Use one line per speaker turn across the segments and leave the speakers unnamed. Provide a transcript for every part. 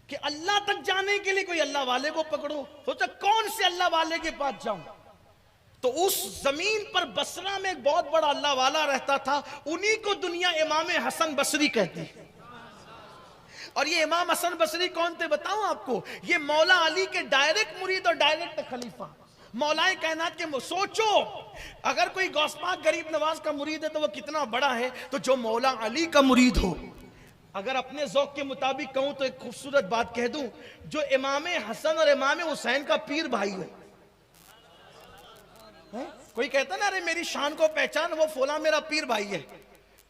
کہ اللہ تک جانے کے لیے کوئی اللہ والے کو پکڑو. سوچا کون سے اللہ والے کے پاس جاؤں؟ تو اس زمین پر بصرہ میں ایک بہت بڑا اللہ والا رہتا تھا، انہی کو دنیا امام حسن بصری کہتی. اور یہ امام حسن بصری کون تھے بتاؤں آپ کو؟ یہ مولا علی کے ڈائریکٹ مرید اور ڈائریکٹ خلیفہ. مولا کائنات کے سوچو اگر کوئی غوث پاک غریب نواز کا مرید ہے تو وہ کتنا بڑا ہے، تو جو مولا علی کا مرید ہو. اگر اپنے ذوق کے مطابق کہوں تو ایک خوبصورت بات کہہ دوں، جو امام حسن اور امام حسین کا پیر بھائی ہو. کوئی کہتا نا ارے میری شان کو پہچان، وہ فلاں میرا پیر بھائی ہے،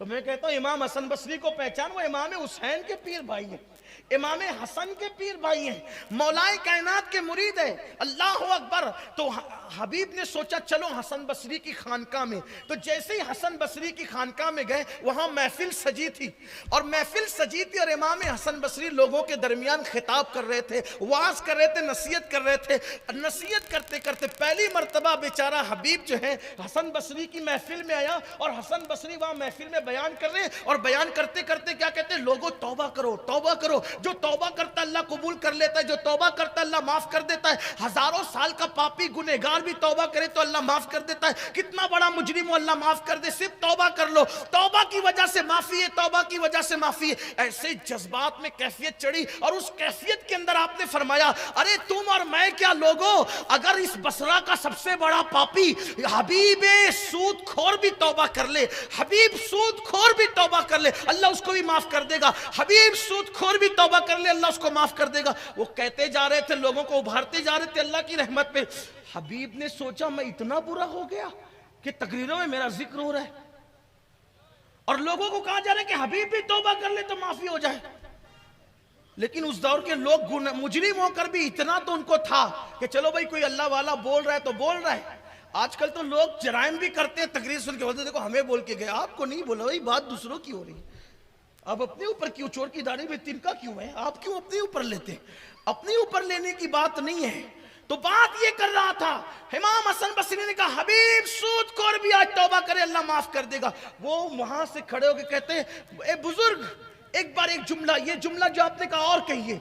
تو میں کہتا ہوں امام حسن بصری کو پہچان، وہ امام حسین کے پیر بھائی ہیں، امام حسن کے پیر بھائی ہیں، مولا کائنات کے مرید ہیں. اللہ اکبر. تو حبیب نے سوچا چلو حسن بصری کی خانقاہ میں. تو جیسے ہی حسن بصری کی خانقاہ میں گئے وہاں محفل سجی تھی، اور محفل سجی تھی اور امام حسن بصری لوگوں کے درمیان خطاب کر رہے تھے، وعظ کر رہے تھے، نصیحت کر رہے تھے. نصیحت کرتے کرتے پہلی مرتبہ بیچارہ حبیب جو ہے حسن بصری کی محفل میں آیا، اور حسن بصری وہاں محفل میں بیان کر رہے ہیں، اور بیان کرتے کرتے کیا کہتے ہیں؟ لوگوں توبہ کرو، توبہ کرو. جو توبہ کرتا ہے اللہ قبول کر لیتا ہے، جو توبہ کرتا ہے اللہ معاف کر دیتا ہے. ہزاروں سال کا پاپی گنہگار بھی توبہ کرے تو اللہ معاف کر دیتا ہے. کتنا بڑا مجرم ہو اللہ معاف کر دے، صرف توبہ کر لو، توبہ کی وجہ سے معافی ہے، توبہ کی وجہ سے معافی ہے. ایسے جذبات میں کیفیت چڑھی، اور اس کیفیت کے اندر آپ نے فرمایا ارے تم اور میں کیا لوگوں، اگر اس بصرہ کا سب سے بڑا پاپی حبیب سود خور بھی توبہ کر لے، حبیب سود خور بھی توبہ کر لے، اللہ اس کو بھی معاف کر دے گا. حبیب سود خور بھی توبہ کر لے، اللہ اس کو معاف کر دے گا. وہ کہتے جا رہے تھے، لوگوں کو ابھارتے جا رہے تھے اللہ کی رحمت پہ. حبیب نے سوچا میں اتنا برا ہو گیا کہ تقریروں میں میرا ذکر ہو رہا ہے، اور لوگوں کو کہا جا رہا ہے کہ حبیب بھی توبہ کر لے تو معافی ہو جائے. لیکن اس دور کے لوگ مجرم ہو کر بھی اتنا تو ان کو تھا کہ چلو بھائی کوئی اللہ والا بول رہا ہے تو بول رہا ہے. آج کل تو لوگ جرائم بھی کرتے ہیں تقریر سن کے، بولتے دیکھو ہمیں بول کے گئے، آپ کو نہیں بولا، بھائی بات دوسروں کی ہو رہی ہے، آپ اپنے اوپر کیوں؟ چور کی داڑھی میں تنکا کیوں ہے؟ آپ کیوں اپنے اوپر لیتے ہیں؟ اپنے اوپر لینے کی بات نہیں ہے. تو بات یہ کر رہا تھا امام حسن بصری نے کہا حبیب سود خور بھی آج توبہ کرے اللہ معاف کر دے گا. وہ وہاں سے کھڑے ہو کے کہتے ہیں اے بزرگ ایک بار ایک جملہ، یہ جملہ جو آپ نے کہا اور کہیے،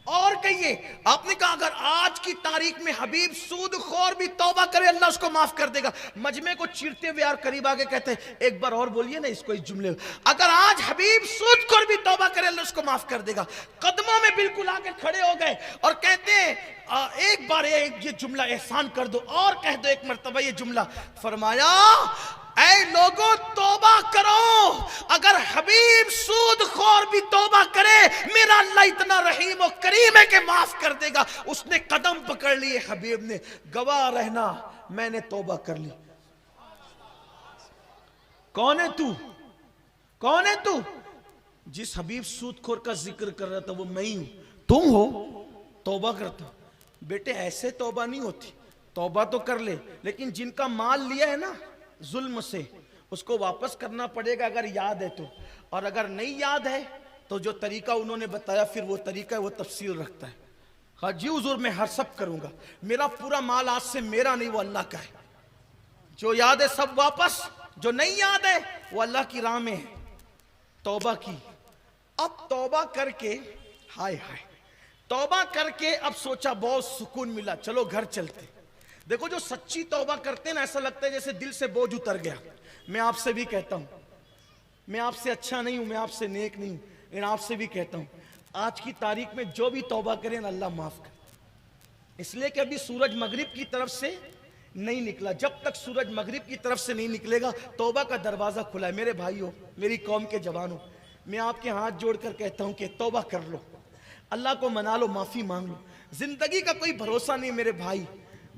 اور کہیے. آپ نے کہا اگر آج کی تاریخ میں حبیب سود خور بھی توبہ کرے اللہ اس کو معاف کر دے گا. مجمع کو چیرتے ہوئے اور قریب آگے کہتے ہیں ایک بار اور بولیے نا اس کو، اس جملے، اگر آج حبیب سود خور بھی توبہ کرے اللہ اس کو معاف کر دے گا. قدموں میں بالکل آگے کھڑے ہو گئے اور کہتے ہیں ایک بار یہ جملہ احسان کر دو، اور کہہ دو ایک مرتبہ یہ جملہ. فرمایا اے لوگوں توبہ کرو، اگر حبیب سود خور بھی توبہ کرے میرا اللہ اتنا رحیم و کریم ہے کہ معاف کر دے گا. اس نے قدم پکڑ لیے حبیب نے، گواہ رہنا میں نے توبہ کر لی. کون ہے تو؟ کون ہے تو؟ جس حبیب سود خور کا ذکر کر رہا تھا وہ میں ہی ہوں. تم ہو توبہ کرتا. بیٹے ایسے توبہ نہیں ہوتی، توبہ تو کر لے، لیکن جن کا مال لیا ہے نا ظلم سے، اس کو واپس کرنا پڑے گا اگر یاد ہے تو، اور اگر نہیں یاد ہے تو جو طریقہ انہوں نے بتایا پھر وہ طریقہ ہے، وہ تفصیل رکھتا ہے. ہاں جی حضور میں ہر سب کروں گا، میرا پورا مال آج سے میرا نہیں وہ اللہ کا ہے. جو یاد ہے سب واپس، جو نہیں یاد ہے وہ اللہ کی راہ میں ہے. توبہ کی. اب توبہ کر کے ہائے ہائے توبہ کر کے اب سوچا بہت سکون ملا، چلو گھر چلتے. دیکھو جو سچی توبہ کرتے ہیں نا ایسا لگتا ہے جیسے دل سے بوجھ اتر گیا. میں آپ سے بھی کہتا ہوں، میں آپ سے اچھا نہیں ہوں، میں آپ سے نیک نہیں ہوں، لیکن آپ سے بھی کہتا ہوں آج کی تاریخ میں جو بھی توبہ کرے نا اللہ معاف کر. اس لیے کہ ابھی سورج مغرب کی طرف سے نہیں نکلا. جب تک سورج مغرب کی طرف سے نہیں نکلے گا توبہ کا دروازہ کھلا ہے. میرے بھائیو، میری قوم کے جوانوں، میں آپ کے ہاتھ جوڑ کر کہتا ہوں کہ توبہ کر لو، اللہ کو منا لو، معافی مانگ لو. زندگی کا کوئی بھروسہ نہیں میرے بھائی،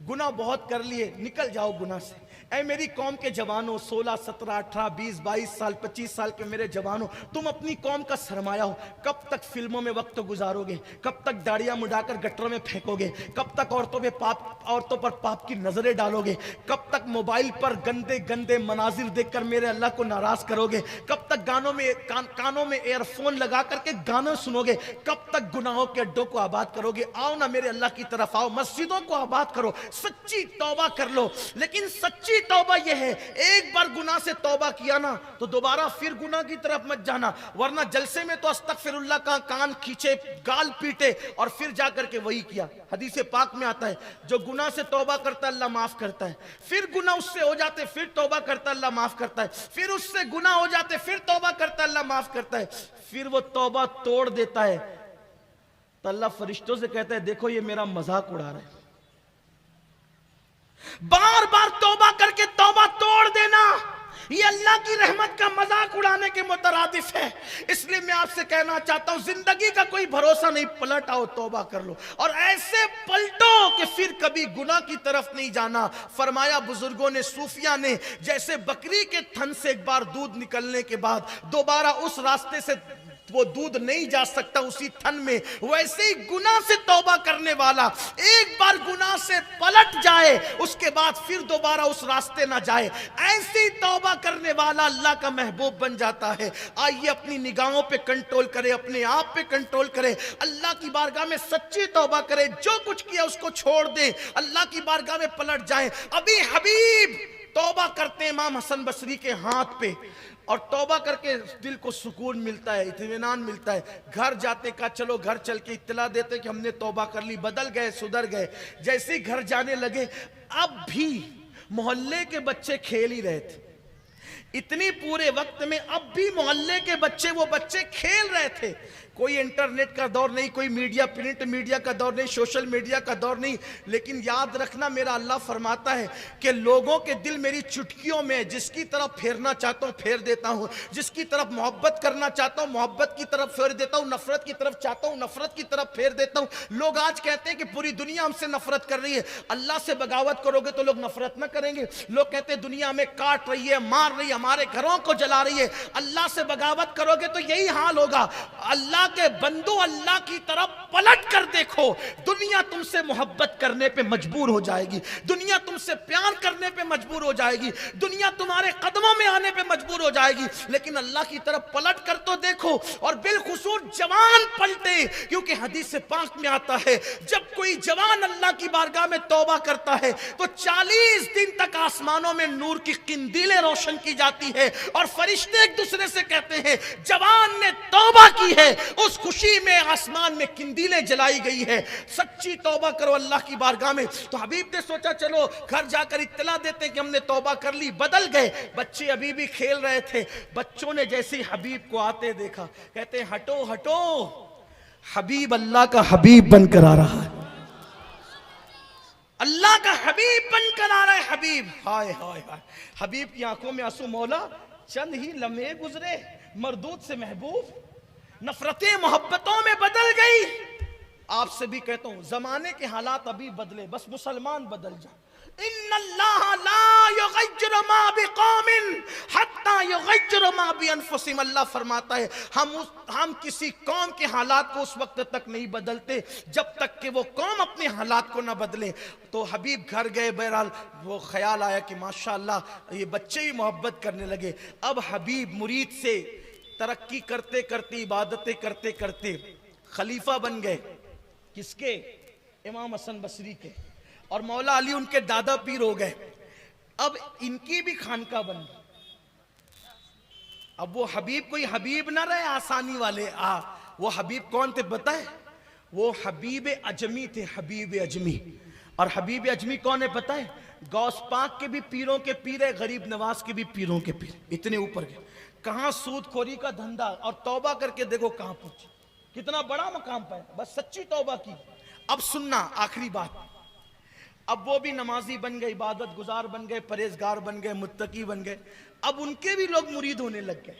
گناہ بہت کر لیے، نکل جاؤ گناہ سے. اے میری قوم کے جوانوں، 16 17 18 20 22 سال 25 سال کے میرے جوانوں، تم اپنی قوم کا سرمایہ ہو. کب تک فلموں میں وقت گزارو گے؟ کب تک داڑیاں مڈا کر گٹروں میں پھینکو گے؟ کب تک عورتوں پر پاپ کی نظریں ڈالو گے؟ کب تک موبائل پر گندے گندے مناظر دیکھ کر میرے اللہ کو ناراض کرو گے؟ کب تک کانوں میں ایئر فون لگا کر کے گانے سنو گے؟ کب تک گناہوں کے اڈوں کو آباد کرو گے؟ آؤ نا میرے اللہ کی طرف آؤ، مسجدوں کو آباد کرو، سچی توبہ کر لو. لیکن سچی توبہ یہ ہے، ایک بار گناہ سے توبہ کیا نا تو دوبارہ پھر گناہ کی طرف مت جانا، ورنہ جلسے میں تو استغفر اللہ کا کان کھینچے، گال پیٹے اور پھر جا کر کے وہی کیا۔ حدیث پاک میں آتا ہے جو گناہ سے توبہ کرتا ہے اللہ معاف کرتا ہے، پھر گناہ اس سے ہو جاتے پھر توبہ کرتا ہے اللہ معاف کرتا ہے، پھر اس سے گناہ ہو جاتے پھر توبہ کرتا ہے اللہ معاف کرتا ہے، پھر وہ توبہ توڑ دیتا ہے تو اللہ فرشتوں سے کہتا ہے دیکھو یہ میرا مذاق اڑا رہا ہے۔ بار بار توبہ کر کے توبہ توڑ دینا یہ اللہ کی رحمت کا مذاق اڑانے کے مترادف ہے۔ اس لیے میں آپ سے کہنا چاہتا ہوں زندگی کا کوئی بھروسہ نہیں، پلٹ آؤ توبہ کر لو اور ایسے پلٹو کہ پھر کبھی گناہ کی طرف نہیں جانا۔ فرمایا بزرگوں نے، صوفیاء نے، جیسے بکری کے تھن سے ایک بار دودھ نکلنے کے بعد دوبارہ اس راستے سے وہ دودھ نہیں جا سکتا اسی تھن میں، ویسے ہی گناہ سے توبہ کرنے والا ایک بار گناہ سے پلٹ جائے اس کے بعد پھر دوبارہ اس راستے نہ جائے، ایسی توبہ کرنے والا اللہ کا محبوب بن جاتا ہے۔ آئیے اپنی نگاہوں پہ کنٹرول کرے، اپنے آپ پہ کنٹرول کرے، اللہ کی بارگاہ میں سچی توبہ کرے، جو کچھ کیا اس کو چھوڑ دیں، اللہ کی بارگاہ میں پلٹ جائیں۔ ابھی حبیب توبہ کرتے امام حسن بصری کے ہاتھ پہ، اور توبہ کر کے دل کو سکون ملتا ہے، اطمینان ملتا ہے۔ گھر جاتے کہا چلو گھر چل کے اطلاع دیتے کہ ہم نے توبہ کر لی، بدل گئے، سدھر گئے۔ جیسے ہی گھر جانے لگے اب بھی محلے کے بچے کھیل ہی رہے تھے، اتنی پورے وقت میں اب بھی محلے کے بچے وہ بچے کھیل رہے تھے۔ کوئی انٹرنیٹ کا دور نہیں، کوئی میڈیا، پرنٹ میڈیا کا دور نہیں، سوشل میڈیا کا دور نہیں، لیکن یاد رکھنا میرا اللہ فرماتا ہے کہ لوگوں کے دل میری چٹکیوں میں، جس کی طرف پھیرنا چاہتا ہوں پھیر دیتا ہوں، جس کی طرف محبت کرنا چاہتا ہوں محبت کی طرف پھیر دیتا ہوں، نفرت کی طرف چاہتا ہوں نفرت کی طرف پھیر دیتا ہوں۔ لوگ آج کہتے ہیں کہ پوری دنیا ہم سے نفرت کر رہی ہے، اللہ سے بغاوت کرو گے تو لوگ نفرت نہ کریں گے؟ لوگ کہتے ہیں دنیا ہمیں کاٹ رہی ہے، مار رہی ہے، ہمارے گھروں کو جلا رہی ہے، اللہ سے بغاوت کرو گے تو یہی حال ہوگا۔ اللہ کے بندو اللہ کی طرف پلٹ کر دیکھو، دنیا تم سے محبت کرنے پہ مجبور ہو جائے گی، دنیا تم سے پیار کرنے پہ مجبور ہو جائے گی، دنیا تمہارے قدموں میں آنے پہ مجبور ہو جائے گی، لیکن اللہ کی طرف پلٹ کر تو دیکھو۔ اور بالخصوص جوان پلٹے، کیونکہ حدیث پاک میں آتا ہے جب کوئی جوان اللہ کی بارگاہ میں توبہ کرتا ہے تو 40 دن تک آسمانوں میں نور کی قندیلیں روشن کی جاتی ہے، اور فرشتے ایک دوسرے سے کہتے ہیں جوان نے توبہ کی ہے، اس خوشی میں آسمان میں قندیلیں جلائی گئی ہے۔ سچی توبہ کرو اللہ کی بارگاہ میں۔ تو حبیب نے سوچا چلو گھر جا کر اطلاع دیتے کہ ہم نے توبہ کر لی، بدل گئے۔ بچے ابھی بھی کھیل رہے تھے، بچوں نے جیسے ہی حبیب کو آتے دیکھا کہتے ہیں ہٹو ہٹو، حبیب اللہ کا حبیب بن کر آ رہا ہے، اللہ کا حبیب بن کر آ رہا ہے۔ حبیب، ہائے ہائے ہائے، حبیب کی آنکھوں میں آنسو۔ مولا چند ہی لمحے گزرے، مردود سے محبوب، نفرتیں محبتوں میں بدل گئی۔ آپ سے بھی کہتا ہوں زمانے کے حالات ابھی بدلے، بس مسلمان بدل جائیں۔ ان اللہ لا یغیر ما بقوم حتی یغیر ما بانفسہم، اللہ فرماتا ہے ہم کسی قوم کے حالات کو اس وقت تک نہیں بدلتے جب تک کہ وہ قوم اپنے حالات کو نہ بدلے۔ تو حبیب گھر گئے، بہرحال وہ خیال آیا کہ ماشاءاللہ یہ بچے ہی محبت کرنے لگے۔ اب حبیب مرید سے ترقی کرتے کرتے، عبادتیں کرتے کرتے خلیفہ بن گئے۔ کس کے؟ امام حسن بصری کے، اور مولا علی ان کے دادا پیر ہو گئے۔ اب ان کی بھی خانقاہ بن گئی۔ اب وہ حبیب کوئی حبیب نہ رہے آسانی والے، وہ حبیب کون تھے پتہ ہے؟ وہ حبیب اجمی تھے، حبیب اجمی۔ اور حبیب اجمی کون ہے پتہ ہے؟ غوث پاک کے بھی پیروں کے پیر ہے، غریب نواز کے بھی پیروں کے پیر، اتنے اوپر گئے۔ کہاں سود خوری کا دھندا، اور توبہ کر کے دیکھو کہاں پہنچے، کتنا بڑا مقام پایا، بس سچی توبہ کی۔ اب سننا آخری بات، اب وہ بھی نمازی بن گئے، عبادت گزار بن گئے، پرہیزگار بن گئے، متقی بن گئے۔ اب ان کے بھی لوگ مرید ہونے لگ گئے،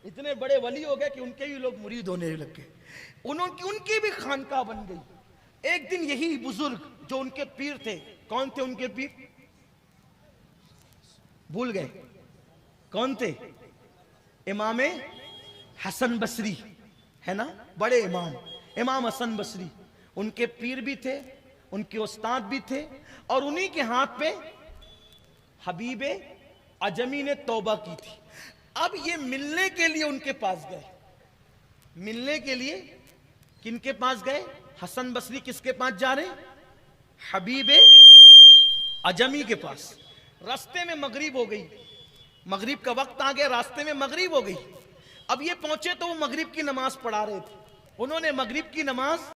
اتنے بڑے ولی ہو گئے کہ ان کے بھی لوگ مرید ہونے لگ گئے، ان کی بھی خانقاہ بن گئی۔ ایک دن یہی بزرگ جو ان کے پیر تھے، کون تھے ان کے پیر؟ بھول گئے کون تھے؟ امام حسن بصری ہے نا، بڑے امام، امام حسن بصری، ان کے پیر بھی تھے، ان کے استاد بھی تھے، اور انہی کے ہاتھ پہ حبیب اجمی نے توبہ کی تھی۔ اب یہ ملنے کے لیے ان کے پاس گئے، ملنے کے لیے کن کے پاس گئے؟ حسن بصری کس کے پاس جا رہے ہیں؟ حبیب اجمی کے پاس۔ راستے میں مغرب ہو گئی، مغرب کا وقت آ گیا، راستے میں مغرب ہو گئی. اب یہ پہنچے تو وہ مغرب کی نماز پڑھا رہے تھے. انہوں نے مغرب کی نماز